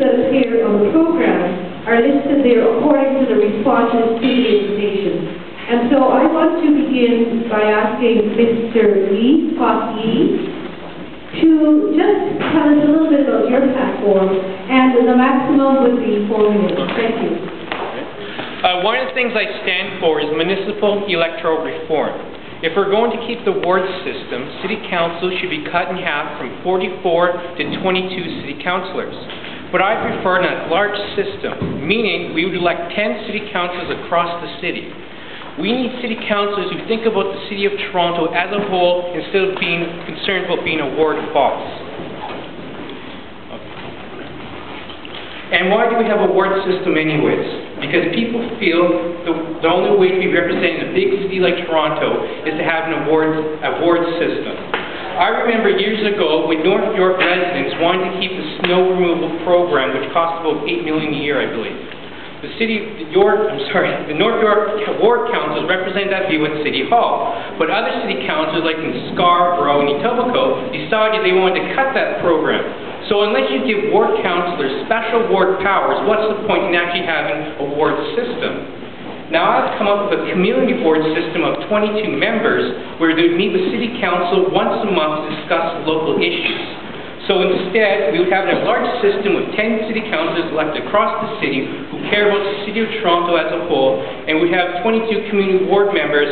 that's here on the program are listed there according to the responses to the invitation. And so I want to begin by asking Mr. Lee, Pak Lee, to just tell us a little bit about your platform and the maximum would be 4 minutes. Thank you. One of the things I stand for is municipal electoral reform. If we're going to keep the ward system, city councils should be cut in half from 44 to 22 city councillors. But I prefer a large system, meaning we would elect 10 city councils across the city. We need city councillors who think about the city of Toronto as a whole instead of being concerned about being a ward boss. And why do we have a ward system anyways? Because people feel the only way to be represented in a big city like Toronto is to have a ward system. I remember years ago when North York residents wanted to keep the snow removal program, which cost about $8 million a year, I believe. The North York Ward Councils represent that view at City Hall. But other city councils, like in Scarborough and Etobicoke, decided they wanted to cut that program. So unless you give ward councillors special ward powers, what's the point in actually having a ward system? Now I've come up with a community board system of 22 members where they would meet with city council once a month to discuss local issues. So instead, we would have a large system with 10 city councillors elected across the city who care about the city of Toronto as a whole, and we'd have 22 community board members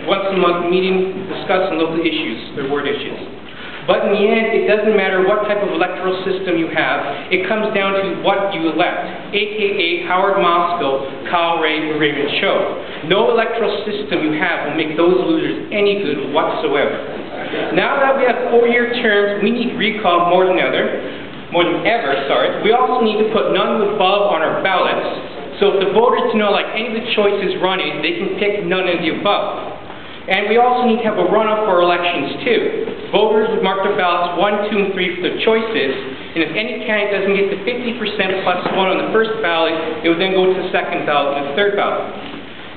once a month meeting, discussing local issues, their ward issues. But in the end, it doesn't matter what type of electoral system you have, it comes down to what you elect, a.k.a. Howard Moscow, Kyle Ray, or Raymond Cho. No electoral system you have will make those losers any good whatsoever. Now that we have 4-year terms, we need recall more than ever. We also need to put none of the above on our ballots, so if the voters know like any of the choices running, they can pick none of the above. And we also need to have a runoff for elections too. Voters would mark their ballots 1, 2, and 3 for their choices, and if any candidate doesn't get the 50% plus 1 on the first ballot, it would then go to the second ballot and the third ballot.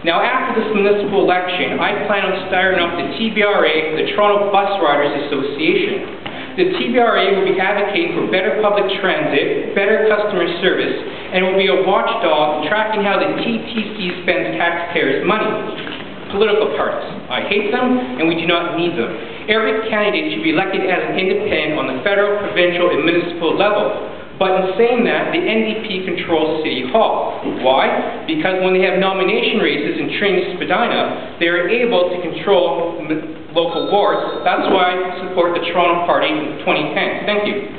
Now after this municipal election, I plan on starting up the TBRA, the Toronto Bus Riders Association. The TBRA will be advocating for better public transit, better customer service, and will be a watchdog tracking how the TTC spends taxpayers' money. Political parties. I hate them, and we do not need them. Every candidate should be elected as an independent on the federal, provincial, and municipal level. But in saying that, the NDP controls City Hall. Why? Because when they have nomination races in Trinity Spadina, they are able to control local wards. That's why I support the Toronto Party in 2010. Thank you.